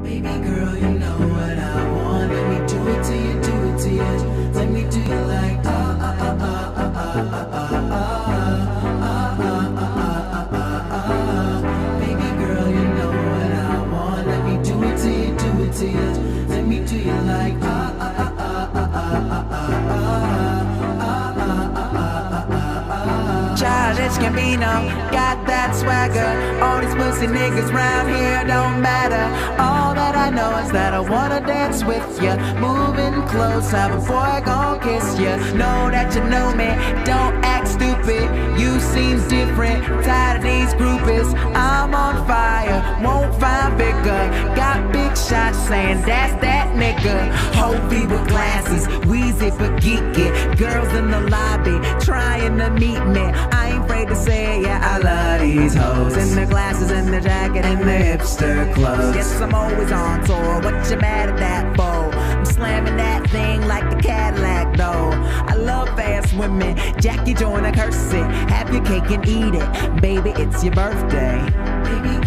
Baby girl, you know what I want. Let me do it to you, do it to you. Let me do you like Baby girl, you know what I want. Let me do it to you, do it to you. Let me do you like Childish Gambino, got that swagger. All these pussy niggas round here don't matter. All that I know is that I wanna dance with ya. Moving close, have a boy gon' kiss ya. Know that you know me, don't act stupid. You seem different, tired of these groupies. I'm on fire, won't find bigger. Got big shots saying that's that nigga. Hovey with glasses, Weezy for geeky. Girls in the lobby trying to meet me. I ain't afraid to say, yeah, I love these hoes. In their glasses, in their jacket, in their hipster clothes. Yes, I'm always on tour, what you mad at that for? I'm slamming that thing like a Cadillac, though. I love fast women, Jackie Joyner curse it. Have your cake and eat it, baby, it's your birthday. Baby